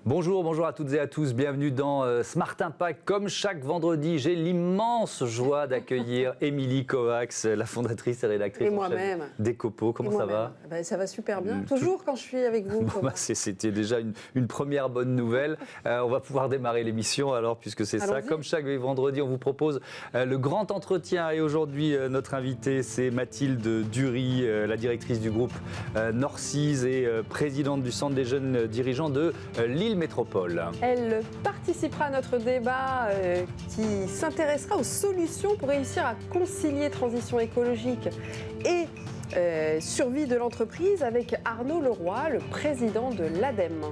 Bonjour à toutes et à tous, bienvenue dans Smart Impact. Comme chaque vendredi, j'ai l'immense joie d'accueillir Émilie Kovacs, la fondatrice et rédactrice en chef d'Ecopo. Comment ça va ? Ça va super bien, toujours quand je suis avec vous. C'était déjà une première bonne nouvelle. On va pouvoir démarrer l'émission alors, puisque c'est ça. Comme chaque vendredi, on vous propose le grand entretien. Et aujourd'hui, notre invitée, c'est Mathilde Dury, la directrice du groupe Norcys et présidente du Centre des jeunes dirigeants de Lille Métropole. Elle participera à notre débat qui s'intéressera aux solutions pour réussir à concilier transition écologique et survie de l'entreprise avec Arnaud Leroy, le président de l'ADEME.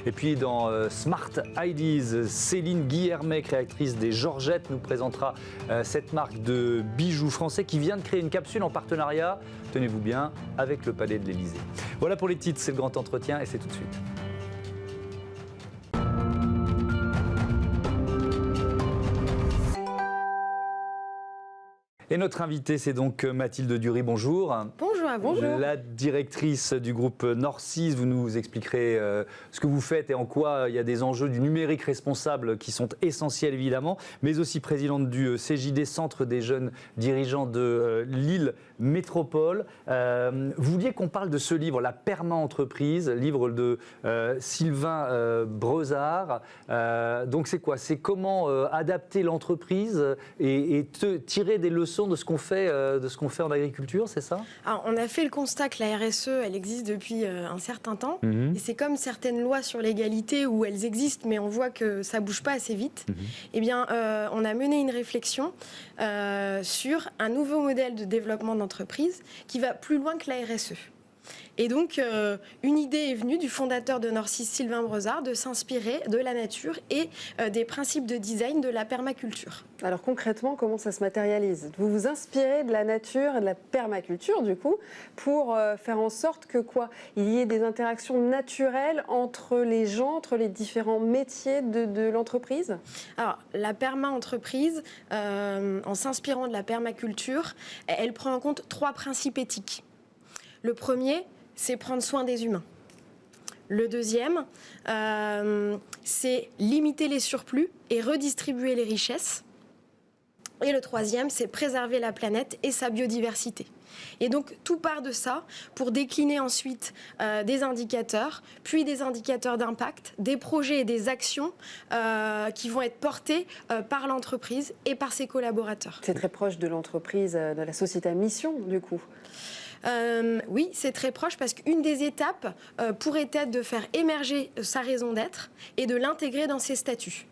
Et puis dans Smart Ideas, Céline Guillermet, créatrice des Georgettes, nous présentera cette marque de bijoux français qui vient de créer une capsule en partenariat, tenez-vous bien, avec le Palais de l'Élysée. Voilà pour les titres, c'est le grand entretien et c'est tout de suite. Et notre invitée, c'est donc Mathilde Dury. Bonjour. Bonjour. La directrice du groupe Norcys. Vous nous expliquerez ce que vous faites et en quoi il y a des enjeux du numérique responsable qui sont essentiels évidemment, mais aussi présidente du CJD, Centre des jeunes dirigeants de Lille Métropole. Vous vouliez qu'on parle de ce livre, La Perma-entreprise, livre de Sylvain Brezard. Donc c'est quoi ? C'est comment adapter l'entreprise et tirer des leçons de ce qu'on fait en agriculture, c'est ça ? Alors, on a fait le constat que la RSE, elle existe depuis un certain temps. Et c'est comme certaines lois sur l'égalité où elles existent, mais on voit que ça ne bouge pas assez vite. Eh bien, on a mené une réflexion sur un nouveau modèle de développement d'entreprise qui va plus loin que la RSE. Et donc, une idée est venue du fondateur de Norcys, Sylvain Brezard, de s'inspirer de la nature et des principes de design de la permaculture. Alors concrètement, comment ça se matérialise ? Vous vous inspirez de la nature et de la permaculture, du coup, pour faire en sorte que il y ait des interactions naturelles entre les gens, entre les différents métiers de l'entreprise ? Alors, la perma-entreprise, en s'inspirant de la permaculture, elle prend en compte 3 principes éthiques. Le premier, c'est prendre soin des humains. Le deuxième, c'est limiter les surplus et redistribuer les richesses. Et le troisième, c'est préserver la planète et sa biodiversité. Et donc, tout part de ça pour décliner ensuite des indicateurs, puis des indicateurs d'impact, des projets et des actions qui vont être portés par l'entreprise et par ses collaborateurs. C'est très proche de l'entreprise, de la société à mission, du coup. Oui, c'est très proche parce qu'une des étapes pourrait être de faire émerger sa raison d'être et de l'intégrer dans ses statuts.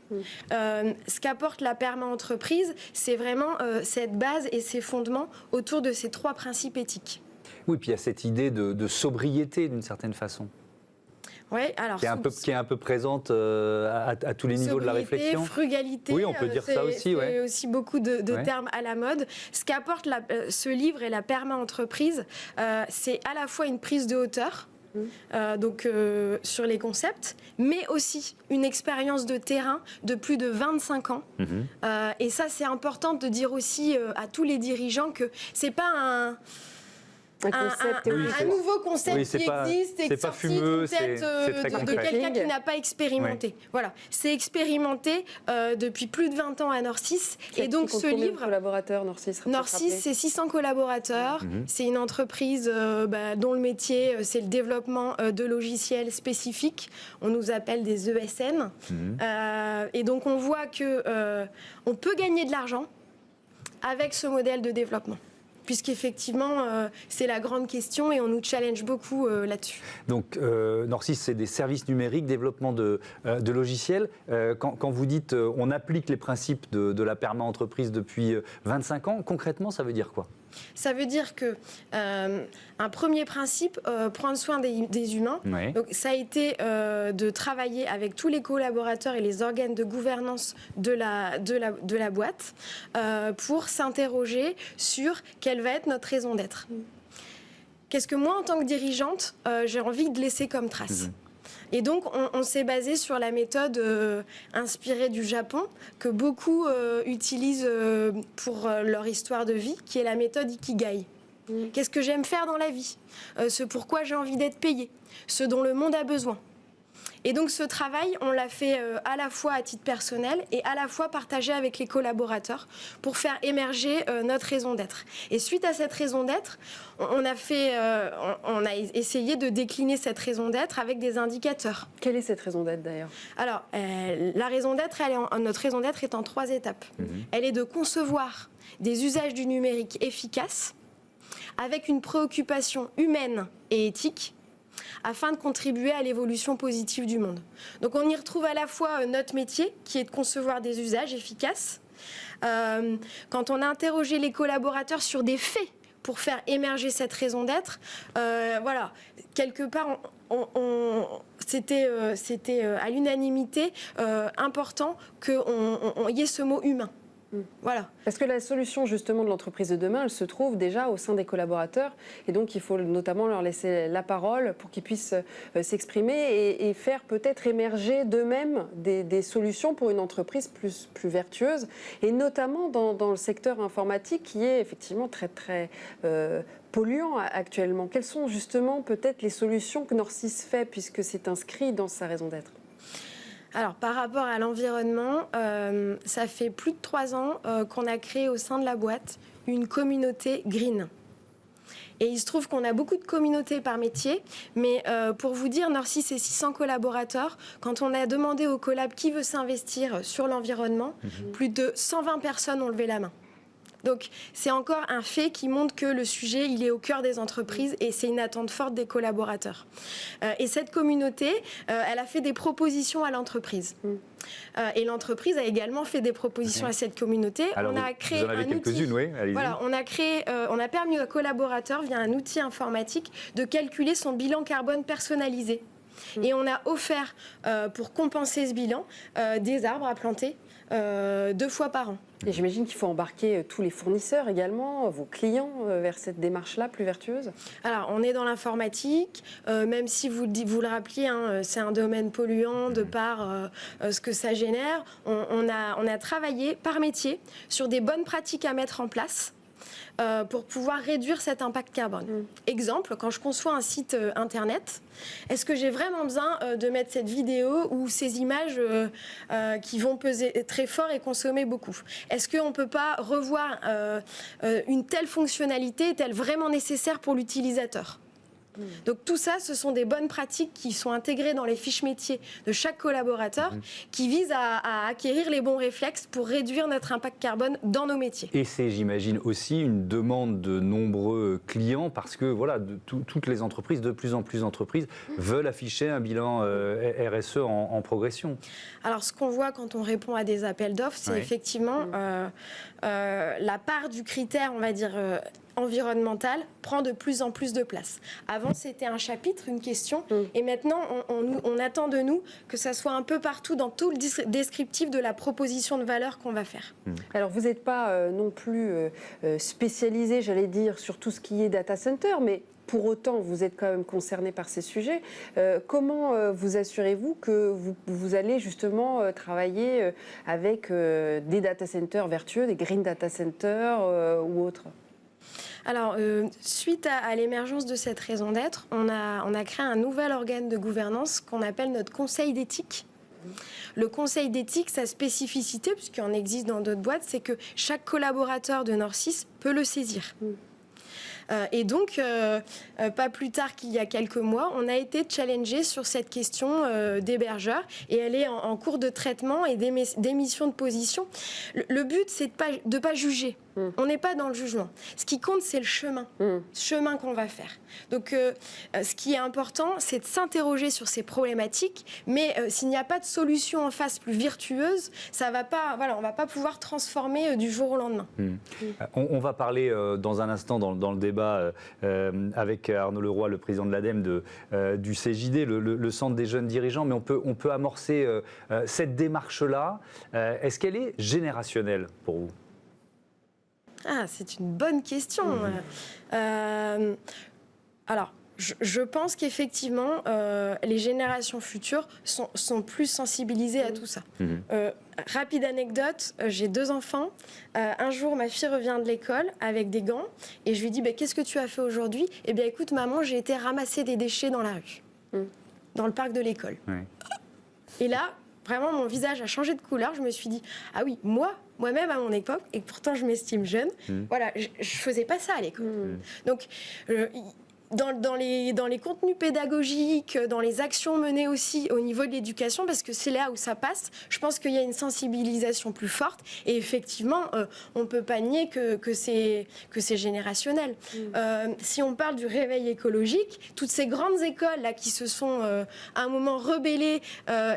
Ce qu'apporte la perma-entreprise, c'est vraiment cette base et ces fondements autour de ces 3 principes éthiques. Oui, puis il y a cette idée de sobriété d'une certaine façon. Ouais, alors, qui est un peu présente à tous les niveaux de la réflexion. Frugalité, oui, on peut dire ça aussi. C'est aussi beaucoup de termes à la mode. Ce qu'apporte ce livre et la perma-entreprise, c'est à la fois une prise de hauteur, sur les concepts, mais aussi une expérience de terrain de plus de 25 ans. Et ça, c'est important de dire aussi à tous les dirigeants que c'est pas un nouveau concept qui existe et qui est sorti d'une tête de quelqu'un qui n'a pas expérimenté. Oui. Voilà, c'est expérimenté depuis plus de 20 ans à Norcys. Et donc ce livre... collaborateurs Norcys, c'est 600 collaborateurs. C'est une entreprise dont le métier, c'est le développement de logiciels spécifiques. On nous appelle des ESN. Et donc on voit qu'on peut gagner de l'argent avec ce modèle de développement. Puisqu'effectivement, c'est la grande question et on nous challenge beaucoup là-dessus. Donc, Norcys, c'est des services numériques, développement de logiciels. Quand vous dites on applique les principes de la perma-entreprise depuis 25 ans, concrètement, ça veut dire quoi ? Ça veut dire que un premier principe, prendre soin des humains. Oui. Donc, ça a été de travailler avec tous les collaborateurs et les organes de gouvernance de la boîte pour s'interroger sur quelle va être notre raison d'être. Qu'est-ce que moi, en tant que dirigeante, j'ai envie de laisser comme trace ? Et donc, on s'est basé sur la méthode inspirée du Japon, que beaucoup utilisent pour leur histoire de vie, qui est la méthode Ikigai. Qu'est-ce que j'aime faire dans la vie ? Ce pourquoi j'ai envie d'être payée, ce dont le monde a besoin. Et donc ce travail, on l'a fait à la fois à titre personnel et à la fois partagé avec les collaborateurs pour faire émerger notre raison d'être. Et suite à cette raison d'être, on a essayé de décliner cette raison d'être avec des indicateurs. Quelle est cette raison d'être d'ailleurs? Alors, la raison d'être, notre raison d'être est en 3 étapes. Elle est de concevoir des usages du numérique efficaces avec une préoccupation humaine et éthique afin de contribuer à l'évolution positive du monde. Donc on y retrouve à la fois notre métier, qui est de concevoir des usages efficaces. Quand on a interrogé les collaborateurs sur des faits pour faire émerger cette raison d'être, voilà, quelque part, c'était à l'unanimité important qu'il y ait ce mot humain. Voilà. Parce que la solution justement de l'entreprise de demain, elle se trouve déjà au sein des collaborateurs et donc il faut notamment leur laisser la parole pour qu'ils puissent s'exprimer et faire peut-être émerger d'eux-mêmes des solutions pour une entreprise plus vertueuse et notamment dans le secteur informatique qui est effectivement très polluant actuellement. Quelles sont justement peut-être les solutions que Nord6 fait puisque c'est inscrit dans sa raison d'être? Alors, par rapport à l'environnement, ça fait plus de 3 ans qu'on a créé au sein de la boîte une communauté green. Et il se trouve qu'on a beaucoup de communautés par métier, mais pour vous dire, Nord6 c'est 600 collaborateurs. Quand on a demandé aux collabs qui veut s'investir sur l'environnement, plus de 120 personnes ont levé la main. Donc c'est encore un fait qui montre que le sujet il est au cœur des entreprises et c'est une attente forte des collaborateurs. Et cette communauté, elle a fait des propositions à l'entreprise. Et l'entreprise a également fait des propositions à cette communauté. Alors, on a créé vous en avez quelques-unes, oui, allez-y. Voilà, on a permis aux collaborateurs via un outil informatique de calculer son bilan carbone personnalisé. Et on a offert, pour compenser ce bilan, des arbres à planter 2 fois par an. Et j'imagine qu'il faut embarquer tous les fournisseurs également, vos clients, vers cette démarche-là plus vertueuse. Alors, on est dans l'informatique, même si vous le rappeliez, hein, c'est un domaine polluant de par ce que ça génère. On a travaillé par métier sur des bonnes pratiques à mettre en place pour pouvoir réduire cet impact carbone. Exemple, quand je conçois un site internet, est-ce que j'ai vraiment besoin de mettre cette vidéo ou ces images qui vont peser très fort et consommer beaucoup? Est-ce qu'on ne peut pas revoir une telle fonctionnalité, est-elle vraiment nécessaire pour l'utilisateur? Donc tout ça, ce sont des bonnes pratiques qui sont intégrées dans les fiches métiers de chaque collaborateur qui visent à acquérir les bons réflexes pour réduire notre impact carbone dans nos métiers. Et c'est, j'imagine, aussi une demande de nombreux clients parce que voilà, toutes les entreprises, de plus en plus d'entreprises veulent afficher un bilan RSE en progression. Alors ce qu'on voit quand on répond à des appels d'offres, c'est effectivement la part du critère, on va dire, environnementale prend de plus en plus de place. Avant, c'était un chapitre, une question, et maintenant, on attend de nous que ça soit un peu partout dans tout le descriptif de la proposition de valeur qu'on va faire. Alors, vous n'êtes pas non plus spécialisé, j'allais dire, sur tout ce qui est data center, mais pour autant, vous êtes quand même concerné par ces sujets. Comment vous assurez-vous que vous allez justement travailler avec des data centers vertueux, des green data centers ou autres ? Alors, suite à l'émergence de cette raison d'être, on a créé un nouvel organe de gouvernance qu'on appelle notre conseil d'éthique. Le conseil d'éthique, sa spécificité, puisqu'il en existe dans d'autres boîtes, c'est que chaque collaborateur de Nord6 peut le saisir. Et donc, pas plus tard qu'il y a quelques mois, on a été challengé sur cette question d'hébergeurs et elle est en cours de traitement et d'émission de position. Le but, c'est de pas juger. On n'est pas dans le jugement. Ce qui compte, c'est le chemin qu'on va faire. Donc, ce qui est important, c'est de s'interroger sur ces problématiques, mais s'il n'y a pas de solution en face plus virtueuse, ça va pas, voilà, on ne va pas pouvoir transformer du jour au lendemain. On va parler dans un instant dans le débat avec Arnaud Leroy, le président de l'ADEME du CJD, le Centre des jeunes dirigeants, mais on peut amorcer cette démarche-là. Est-ce qu'elle est générationnelle pour vous ? Ah, c'est une bonne question. Alors, je pense qu'effectivement, les générations futures sont plus sensibilisées à tout ça. Rapide anecdote, j'ai 2 enfants. Un jour, ma fille revient de l'école avec des gants et je lui dis « Qu'est-ce que tu as fait aujourd'hui ?» Eh bien, écoute, maman, j'ai été ramasser des déchets dans la rue. dans le parc de l'école. Oui. Et là, vraiment, mon visage a changé de couleur. Je me suis dit, ah oui, moi-même à mon époque, et pourtant je m'estime jeune, voilà, je faisais pas ça à l'école. Donc, dans les contenus pédagogiques, dans les actions menées aussi au niveau de l'éducation, parce que c'est là où ça passe, je pense qu'il y a une sensibilisation plus forte. Et effectivement, on ne peut pas nier que c'est générationnel. Si on parle du réveil écologique, toutes ces grandes écoles là, qui se sont à un moment rebellées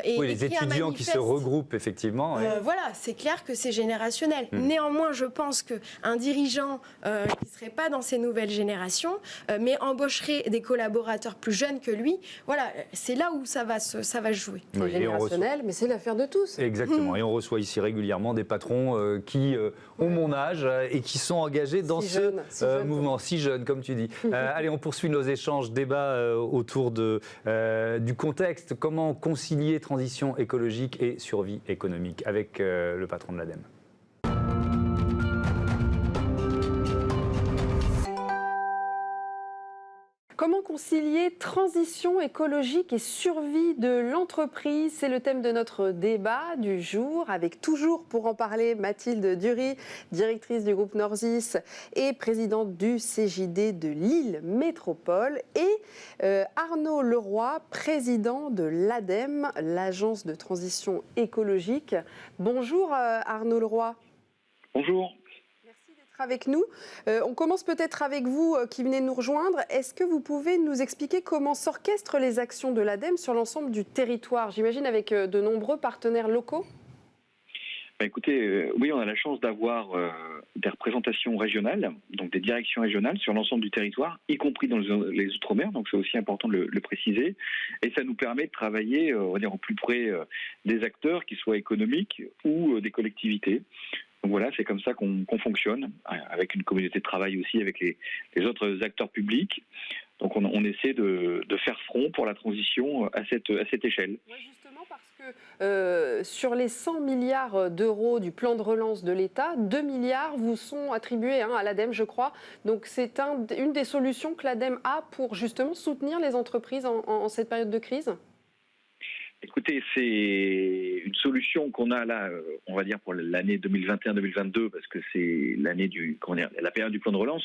et oui, les étudiants qui se regroupent, effectivement. Voilà, c'est clair que c'est générationnel. Néanmoins, je pense qu'un dirigeant qui ne serait pas dans ces nouvelles générations, mais embaucherait des collaborateurs plus jeunes que lui, voilà, c'est là où ça va se jouer. C'est générationnel, mais c'est l'affaire de tous. Exactement, et on reçoit ici régulièrement des patrons qui ont mon âge et qui sont engagés dans ce mouvement, si jeune, comme tu dis. Allez, on poursuit nos échanges, débats autour du contexte. Comment concilier transition écologique et survie économique avec le patron de l'ADEME. Comment concilier transition écologique et survie de l'entreprise? C'est le thème de notre débat du jour, avec toujours pour en parler Mathilde Dury, directrice du groupe Norsis et présidente du CJD de Lille Métropole, et Arnaud Leroy, président de l'ADEME, l'agence de transition écologique. Bonjour Arnaud Leroy. Bonjour. Avec nous. On commence peut-être avec vous qui venez nous rejoindre. Est-ce que vous pouvez nous expliquer comment s'orchestrent les actions de l'ADEME sur l'ensemble du territoire, j'imagine avec de nombreux partenaires locaux? Écoutez, oui, on a la chance d'avoir des représentations régionales, donc des directions régionales sur l'ensemble du territoire, y compris dans les Outre-mer, donc c'est aussi important de le préciser. Et ça nous permet de travailler, on va dire, au plus près des acteurs, qu'ils soient économiques ou des collectivités. Donc voilà, c'est comme ça qu'on fonctionne, avec une communauté de travail aussi, avec les autres acteurs publics. Donc on essaie de faire front pour la transition à cette échelle. Oui, justement parce que sur les 100 milliards d'euros du plan de relance de l'État, 2 milliards vous sont attribués à l'ADEME, je crois. Donc c'est une des solutions que l'ADEME a pour justement soutenir les entreprises en cette période de crise. Écoutez, c'est une solution qu'on a là, on va dire pour l'année 2021-2022, parce que c'est l'année la période du plan de relance.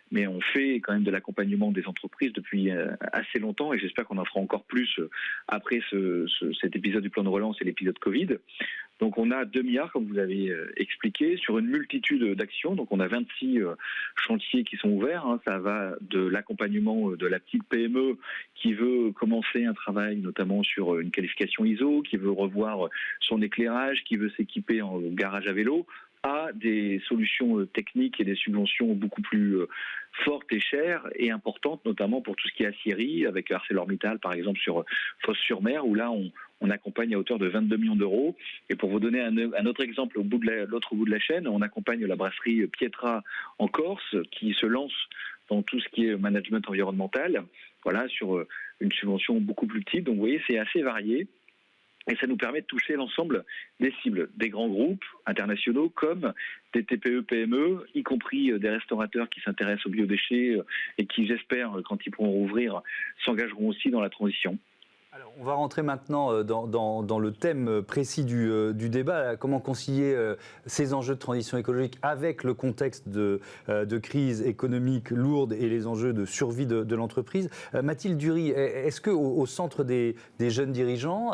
Mais on fait quand même de l'accompagnement des entreprises depuis assez longtemps, et j'espère qu'on en fera encore plus après cet épisode du plan de relance et l'épisode Covid. Donc on a 2 milliards, comme vous avez expliqué, sur une multitude d'actions. Donc on a 26 chantiers qui sont ouverts. Ça va de l'accompagnement de la petite PME qui veut commencer un travail notamment sur une qualification ISO, qui veut revoir son éclairage, qui veut s'équiper en garage à vélo, à des solutions techniques et des subventions beaucoup plus fortes et chères et importantes, notamment pour tout ce qui est aciérie, avec ArcelorMittal par exemple sur Fos-sur-Mer, où là on accompagne à hauteur de 22 millions d'euros. Et pour vous donner un autre exemple, l'autre bout de la chaîne, on accompagne la brasserie Pietra en Corse, qui se lance dans tout ce qui est management environnemental, voilà, sur une subvention beaucoup plus petite. Donc vous voyez, c'est assez varié. Et ça nous permet de toucher l'ensemble des cibles, des grands groupes internationaux comme des TPE, PME, y compris des restaurateurs qui s'intéressent aux biodéchets et qui, j'espère, quand ils pourront rouvrir, s'engageront aussi dans la transition. Alors, on va rentrer maintenant dans le thème précis du débat, comment concilier ces enjeux de transition écologique avec le contexte de crise économique lourde et les enjeux de survie de l'entreprise. Mathilde Dury, est-ce qu'au centre des jeunes dirigeants,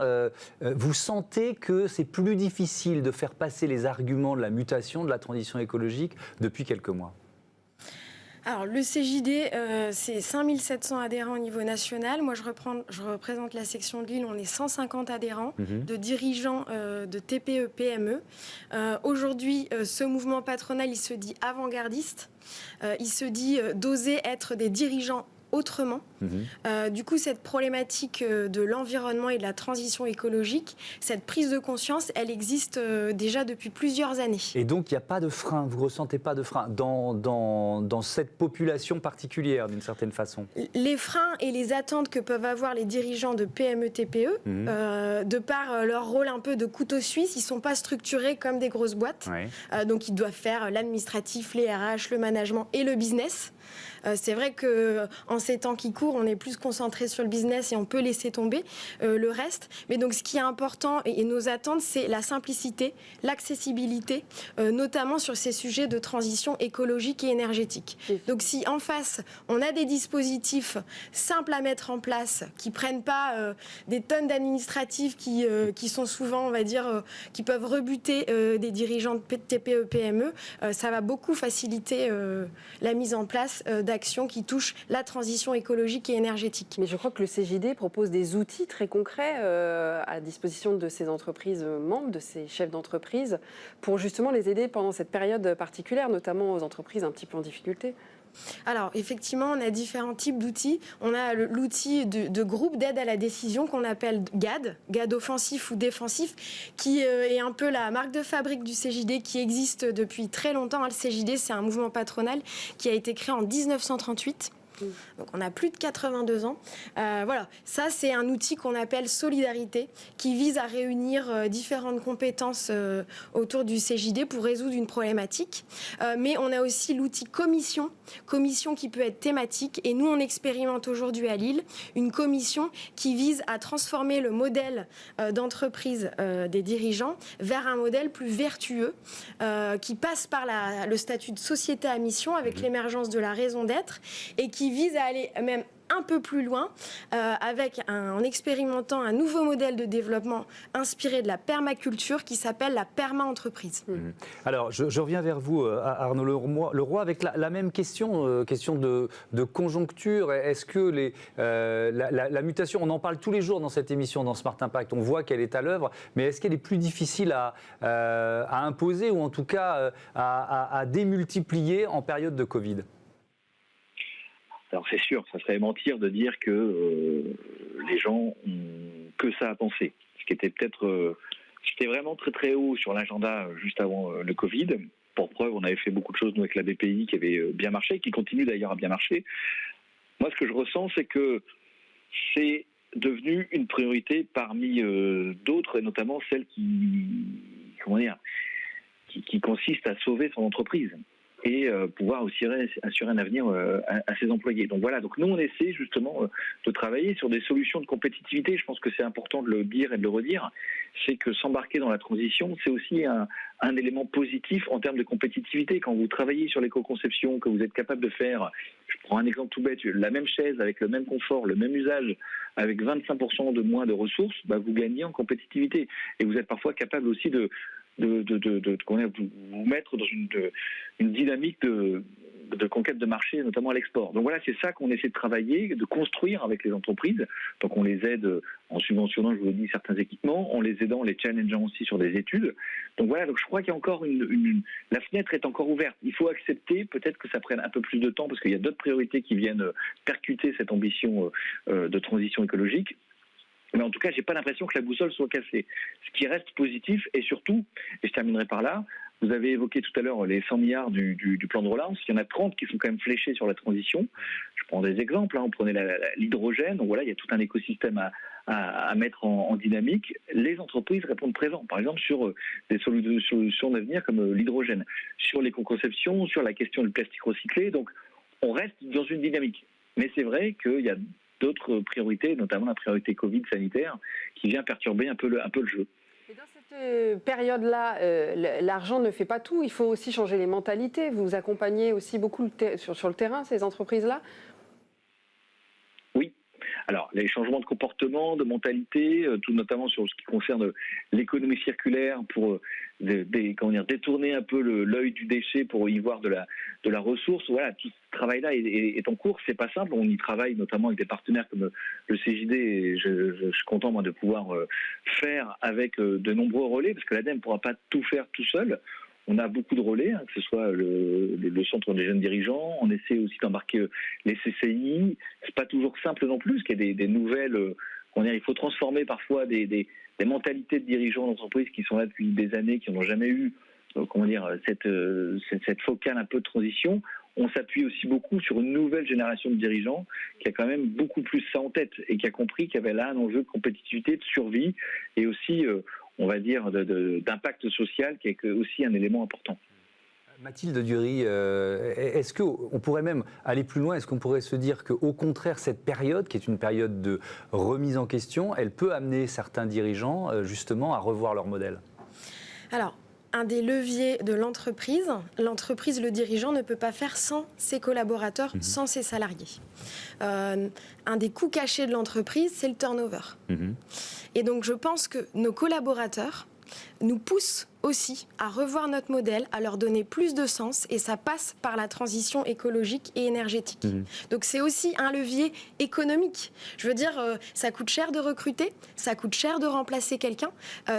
vous sentez que c'est plus difficile de faire passer les arguments de la mutation, de la transition écologique depuis quelques mois ? Alors, le CJD, c'est 5700 adhérents au niveau national. Moi, je représente la section de Lille. On est 150 adhérents de dirigeants de TPE, PME. Aujourd'hui, ce mouvement patronal, il se dit avant-gardiste. Il se dit d'oser être des dirigeants autrement. Du coup, cette problématique de l'environnement et de la transition écologique, cette prise de conscience, elle existe déjà depuis plusieurs années. Et donc, il n'y a pas de frein, vous ne ressentez pas de frein dans cette population particulière, d'une certaine façon? Les freins et les attentes que peuvent avoir les dirigeants de PME, TPE, de par leur rôle un peu de couteau suisse, ils ne sont pas structurés comme des grosses boîtes. Donc, ils doivent faire l'administratif, les RH, le management et le business. C'est vrai qu'en ces temps qui courent, on est plus concentré sur le business et on peut laisser tomber le reste. Mais donc ce qui est important et nos attentes, c'est la simplicité, l'accessibilité, notamment sur ces sujets de transition écologique et énergétique. Donc si en face, on a des dispositifs simples à mettre en place, qui ne prennent pas des tonnes d'administratifs qui sont souvent, on va dire, qui peuvent rebuter des dirigeants de TPE, PME, ça va beaucoup faciliter la mise en place d'actions qui touchent la transition écologique et énergétique. Mais je crois que le CJD propose des outils très concrets à disposition de ces entreprises membres, de ces chefs d'entreprise, pour justement les aider pendant cette période particulière, notamment aux entreprises un petit peu en difficulté. Alors, effectivement, on a différents types d'outils. On a l'outil de groupe d'aide à la décision qu'on appelle GAD offensif ou défensif, qui est un peu la marque de fabrique du CJD, qui existe depuis très longtemps. Le CJD, c'est un mouvement patronal qui a été créé en 1938. Donc on a plus de 82 ans. Voilà, ça c'est un outil qu'on appelle Solidarité, qui vise à réunir différentes compétences autour du CJD pour résoudre une problématique. Mais on a aussi l'outil commission qui peut être thématique. Et nous, on expérimente aujourd'hui à Lille une commission qui vise à transformer le modèle d'entreprise des dirigeants vers un modèle plus vertueux, qui passe par le statut de société à mission avec l'émergence de la raison d'être et qui vise à aller même un peu plus loin en expérimentant un nouveau modèle de développement inspiré de la permaculture qui s'appelle la perma-entreprise. Alors, je reviens vers vous, Arnaud Leroy, avec la même question, question de conjoncture. Est-ce que la mutation, on en parle tous les jours dans cette émission, dans Smart Impact, on voit qu'elle est à l'œuvre, mais est-ce qu'elle est plus difficile à imposer ou en tout cas à démultiplier en période de Covid ? Alors c'est sûr, ça serait mentir de dire que les gens ont que ça à penser. Ce qui était peut-être, c'était vraiment très très haut sur l'agenda juste avant le Covid. Pour preuve, on avait fait beaucoup de choses nous avec la BPI qui avait bien marché, qui continue d'ailleurs à bien marcher. Moi, ce que je ressens, c'est que c'est devenu une priorité parmi d'autres, et notamment celle qui consiste à sauver son entreprise et pouvoir aussi assurer un avenir à ses employés. Donc voilà, donc nous on essaie justement de travailler sur des solutions de compétitivité. Je pense que c'est important de le dire et de le redire. C'est que s'embarquer dans la transition, c'est aussi un élément positif en termes de compétitivité. Quand vous travaillez sur l'éco-conception, que vous êtes capable de faire, je prends un exemple tout bête, la même chaise avec le même confort, le même usage, avec 25% de moins de ressources, vous gagnez en compétitivité. Et vous êtes parfois capable aussi de vous mettre dans une dynamique de conquête de marché, notamment à l'export. Donc voilà, c'est ça qu'on essaie de travailler, de construire avec les entreprises. Donc on les aide en subventionnant, je vous l'ai dit, certains équipements, en les aidant, en les challengeant aussi sur des études. Donc voilà, donc je crois qu'il y a encore la fenêtre est encore ouverte. Il faut accepter peut-être que ça prenne un peu plus de temps parce qu'il y a d'autres priorités qui viennent percuter cette ambition de transition écologique. Mais en tout cas, j'ai pas l'impression que la boussole soit cassée. Ce qui reste positif, et surtout, et je terminerai par là, vous avez évoqué tout à l'heure les 100 milliards du plan de relance. Il y en a 30 qui sont quand même fléchés sur la transition. Je prends des exemples. On prenait l'hydrogène. Donc voilà, il y a tout un écosystème à mettre en dynamique. Les entreprises répondent présent. Par exemple, sur des solutions d'avenir comme l'hydrogène, sur l'éco-conception, sur la question du plastique recyclé. Donc, on reste dans une dynamique. Mais c'est vrai qu'il y a d'autres priorités, notamment la priorité Covid sanitaire, qui vient perturber un peu le jeu. Et dans cette période-là, l'argent ne fait pas tout, il faut aussi changer les mentalités. Vous accompagnez aussi beaucoup sur le terrain ces entreprises-là ? Oui. Alors, les changements de comportement, de mentalité, tout notamment sur ce qui concerne l'économie circulaire pour détourner un peu l'œil du déchet pour y voir de la ressource. Voilà, tout ce travail-là est en cours. C'est pas simple. On y travaille notamment avec des partenaires comme le CJD. Et je suis content moi de pouvoir faire avec de nombreux relais parce que l'ADEME ne pourra pas tout faire tout seul. On a beaucoup de relais, que ce soit le centre des jeunes dirigeants. On essaie aussi d'embarquer les CCI. C'est pas toujours simple non plus, parce qu'il y a des nouvelles. Il faut transformer parfois des mentalités de dirigeants d'entreprise qui sont là depuis des années, qui n'ont jamais eu, cette focale un peu de transition. On s'appuie aussi beaucoup sur une nouvelle génération de dirigeants qui a quand même beaucoup plus ça en tête et qui a compris qu'il y avait là un enjeu de compétitivité, de survie et aussi, on va dire, d'impact social qui est aussi un élément important. Mathilde Dury, est-ce qu'on pourrait même aller plus loin? Est-ce qu'on pourrait se dire qu'au contraire, cette période, qui est une période de remise en question, elle peut amener certains dirigeants justement à revoir leur modèle? Alors, un des leviers de l'entreprise, le dirigeant ne peut pas faire sans ses collaborateurs, sans ses salariés. Un des coûts cachés de l'entreprise, c'est le turnover. Et donc, je pense que nos collaborateurs nous poussent aussi à revoir notre modèle, à leur donner plus de sens, et ça passe par la transition écologique et énergétique. Donc c'est aussi un levier économique. Je veux dire, ça coûte cher de recruter, ça coûte cher de remplacer quelqu'un,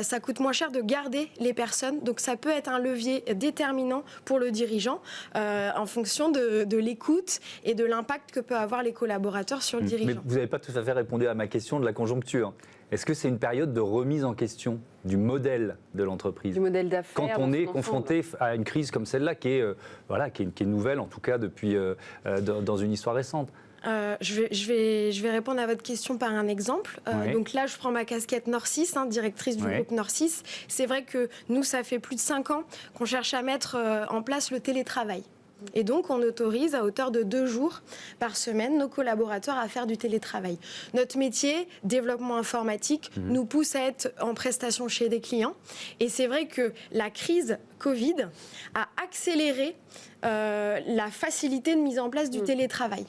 ça coûte moins cher de garder les personnes, donc ça peut être un levier déterminant pour le dirigeant en fonction de l'écoute et de l'impact que peuvent avoir les collaborateurs sur le dirigeant. Mais vous n'avez pas tout à fait répondu à ma question de la conjoncture. Est-ce que c'est une période de remise en question du modèle de l'entreprise? Du modèle d'affaires. Quand on est confronté à une crise comme celle-là, qui est nouvelle, en tout cas, depuis, dans une histoire récente. Je vais répondre à votre question par un exemple. Donc là, je prends ma casquette Nord6, directrice du groupe Nord6. C'est vrai que nous, ça fait plus de 5 ans qu'on cherche à mettre en place le télétravail. Et donc, on autorise à hauteur de 2 jours par semaine nos collaborateurs à faire du télétravail. Notre métier, développement informatique, nous pousse à être en prestation chez des clients. Et c'est vrai que la crise Covid a accéléré la facilité de mise en place du télétravail.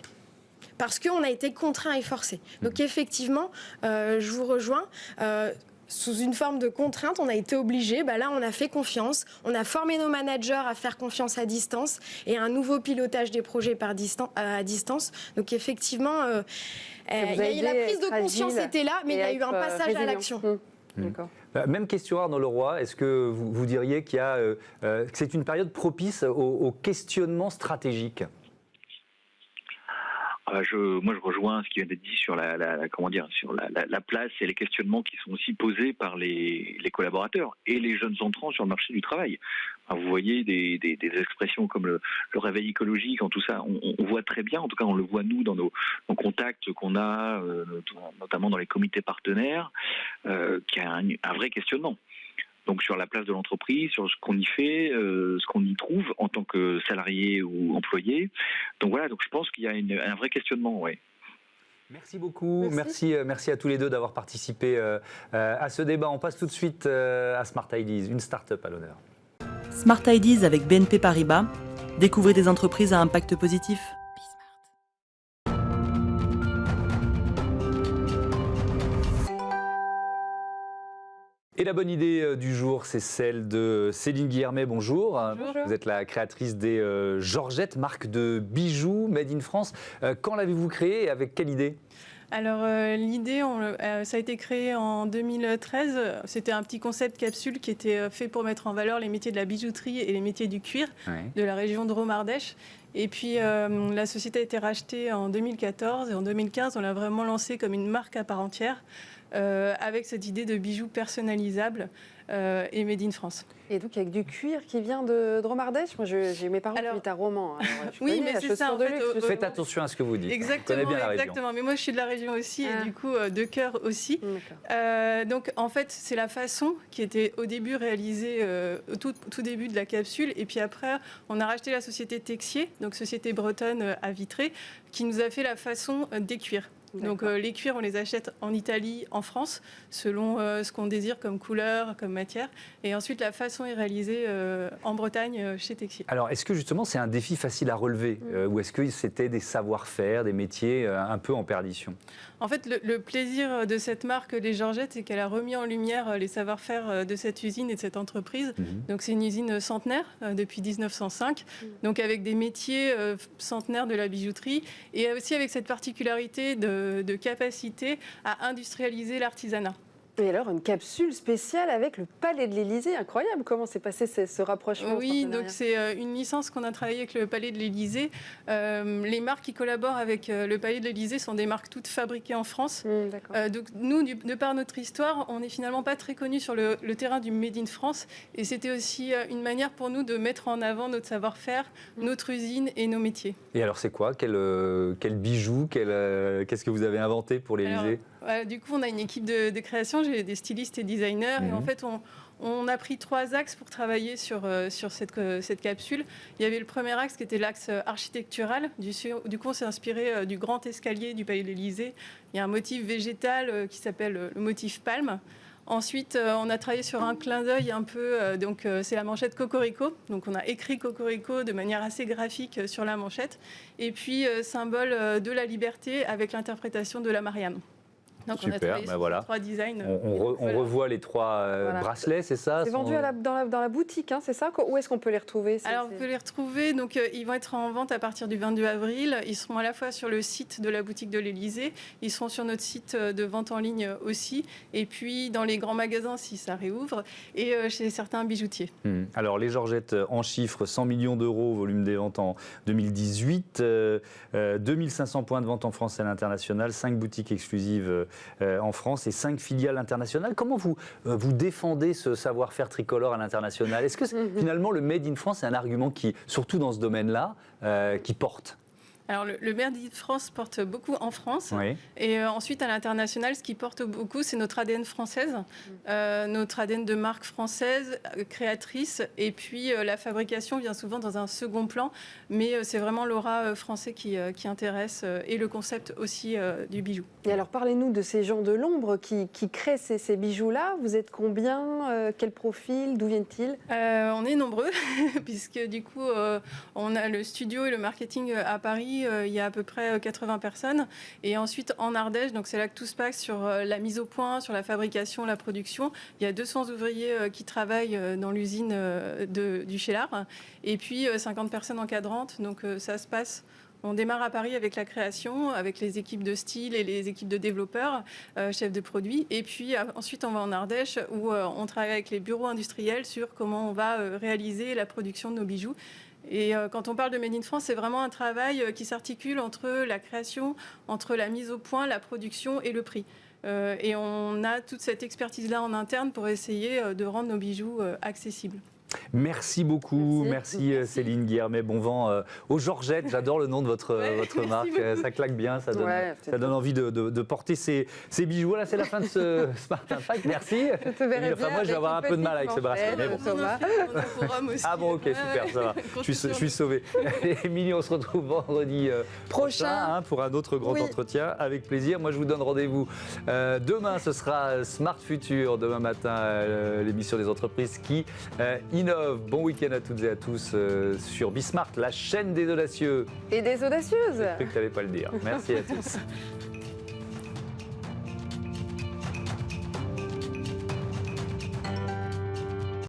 Parce qu'on a été contraints et forcés. Donc effectivement, je vous rejoins. Sous une forme de contrainte, on a été obligé. Là, on a fait confiance. On a formé nos managers à faire confiance à distance et un nouveau pilotage des projets à distance. Donc, effectivement, la prise de conscience était là, mais il y a eu un passage à l'action. D'accord. Même question, Arnaud Leroy. Est-ce que vous diriez que c'est une période propice au questionnement stratégique? Moi, je rejoins ce qui vient d'être dit sur la place et les questionnements qui sont aussi posés par les collaborateurs et les jeunes entrants sur le marché du travail. Vous voyez des expressions comme le réveil écologique, en tout ça, on voit très bien, en tout cas on le voit nous dans nos contacts qu'on a, notamment dans les comités partenaires, qu'il y a un vrai questionnement. Donc sur la place de l'entreprise, sur ce qu'on y fait, ce qu'on y trouve en tant que salarié ou employé. Donc voilà, donc je pense qu'il y a un vrai questionnement, ouais. Merci beaucoup, merci à tous les deux d'avoir participé à ce débat. On passe tout de suite à Smart Ideas, une start-up à l'honneur. Smart Ideas avec BNP Paribas. Découvrez des entreprises à impact positif. Et la bonne idée du jour, c'est celle de Céline Guillermet. Bonjour. Bonjour. Vous êtes la créatrice des Georgette, marque de bijoux made in France. Quand l'avez-vous créée et avec quelle idée? Alors l'idée, ça a été créé en 2013. C'était un petit concept capsule qui était fait pour mettre en valeur les métiers de la bijouterie et les métiers du cuir de la région de Drôme-Ardèche. Et puis la société a été rachetée en 2014 et en 2015, on l'a vraiment lancée comme une marque à part entière avec cette idée de bijoux personnalisables et made in France. Et donc avec du cuir qui vient de Drôme-Ardèche. Moi, j'ai mes parents qui habitent à Romans. Oui, mais c'est ça. En fait, faites attention à ce que vous dites. Exactement, bien la région. exactement. Mais moi, je suis de la région aussi et du coup de cœur aussi. Donc, en fait, c'est la façon qui était au début réalisée au tout début de la capsule. Et puis après, on a racheté la société Texier, donc société bretonne à Vitré, qui nous a fait la façon des cuirs. Donc les cuirs, on les achète en Italie, en France, selon ce qu'on désire comme couleur, comme matière. Et ensuite, la façon est réalisée en Bretagne, chez Texier. Alors, est-ce que justement, c'est un défi facile à relever ou est-ce que c'était des savoir-faire, des métiers un peu en perdition? En fait, le plaisir de cette marque, les Georgette, c'est qu'elle a remis en lumière les savoir-faire de cette usine et de cette entreprise. Donc, c'est une usine centenaire depuis 1905, donc avec des métiers centenaires de la bijouterie et aussi avec cette particularité de capacité à industrialiser l'artisanat. Et alors, une capsule spéciale avec le Palais de l'Élysée. Incroyable, comment s'est passé ce rapprochement? Oui, donc c'est une licence qu'on a travaillée avec le Palais de l'Élysée. Les marques qui collaborent avec le Palais de l'Élysée sont des marques toutes fabriquées en France. Donc nous, de par notre histoire, on n'est finalement pas très connus sur le terrain du Made in France. Et c'était aussi une manière pour nous de mettre en avant notre savoir-faire, notre usine et nos métiers. Et alors, c'est quoi? Quel bijou? Qu'est-ce que vous avez inventé pour l'Élysée? Du coup, on a une équipe de création, j'ai des stylistes et designers, et en fait, On a pris 3 axes pour travailler sur cette capsule. Il y avait le premier axe qui était l'axe architectural. Du coup, on s'est inspiré du grand escalier du Palais de l'Élysée. Il y a un motif végétal qui s'appelle le motif palme. Ensuite, on a travaillé sur un clin d'œil un peu, c'est la manchette Cocorico. Donc on a écrit Cocorico de manière assez graphique sur la manchette. Et puis, symbole de la liberté avec l'interprétation de la Marianne. Donc super, on a travaillé sur voilà. 3 designs. On revoit les 3 bracelets, c'est ça? C'est vendu dans la boutique, hein, c'est ça? Où est-ce qu'on peut les retrouver? Alors, vous pouvez les retrouver, donc ils vont être en vente à partir du 22 avril. Ils seront à la fois sur le site de la boutique de l'Élysée, ils seront sur notre site de vente en ligne aussi, et puis dans les grands magasins si ça réouvre, et chez certains bijoutiers. Alors, les Georgettes en chiffres, 100 millions d'euros, volume des ventes en 2018, 2500 points de vente en France et à l'international, 5 boutiques exclusives en France et 5 filiales internationales. Comment vous défendez ce savoir-faire tricolore à l'international? Est-ce que finalement le Made in France est un argument qui, surtout dans ce domaine-là, qui porte? Alors, le Made in France porte beaucoup en France. Oui. Et ensuite, à l'international, ce qui porte beaucoup, c'est notre ADN française, notre ADN de marque française, créatrice. Et puis, la fabrication vient souvent dans un second plan. Mais c'est vraiment l'aura français qui intéresse et le concept aussi du bijou. Et alors, parlez-nous de ces gens de l'ombre qui créent ces bijoux-là. Vous êtes combien? Quel profil? D'où viennent-ils? On est nombreux, puisque du coup, on a le studio et le marketing à Paris. Il y a à peu près 80 personnes. Et ensuite, en Ardèche, donc c'est là que tout se passe sur la mise au point, sur la fabrication, la production. Il y a 200 ouvriers qui travaillent dans l'usine du Cheylard. Et puis, 50 personnes encadrantes. Donc, ça se passe. On démarre à Paris avec la création, avec les équipes de style et les équipes de développeurs, chefs de produits. Et puis ensuite, on va en Ardèche où on travaille avec les bureaux industriels sur comment on va réaliser la production de nos bijoux. Et quand on parle de Made in France, c'est vraiment un travail qui s'articule entre la création, entre la mise au point, la production et le prix. Et on a toute cette expertise-là en interne pour essayer de rendre nos bijoux accessibles. Merci beaucoup, merci Céline Guillermet, bon vent aux Georgettes, j'adore le nom de votre marque, ça claque bien, ça donne envie de porter ces bijoux. Voilà, c'est la fin de ce Smart Impact, merci. Moi je vais avoir un peu de mal avec ce bracelet, mais bon. Ah bon, ok, super, ça va, je suis sauvé. Émilie, on se retrouve vendredi prochain pour un autre grand entretien, avec plaisir. Moi je vous donne rendez-vous demain, ce sera Smart Future, demain matin, l'émission des entreprises qui innove. Bon week-end à toutes et à tous sur Bismart, la chaîne des audacieux. Et des audacieuses. Je croyais que tu n'allais pas le dire. Merci à tous.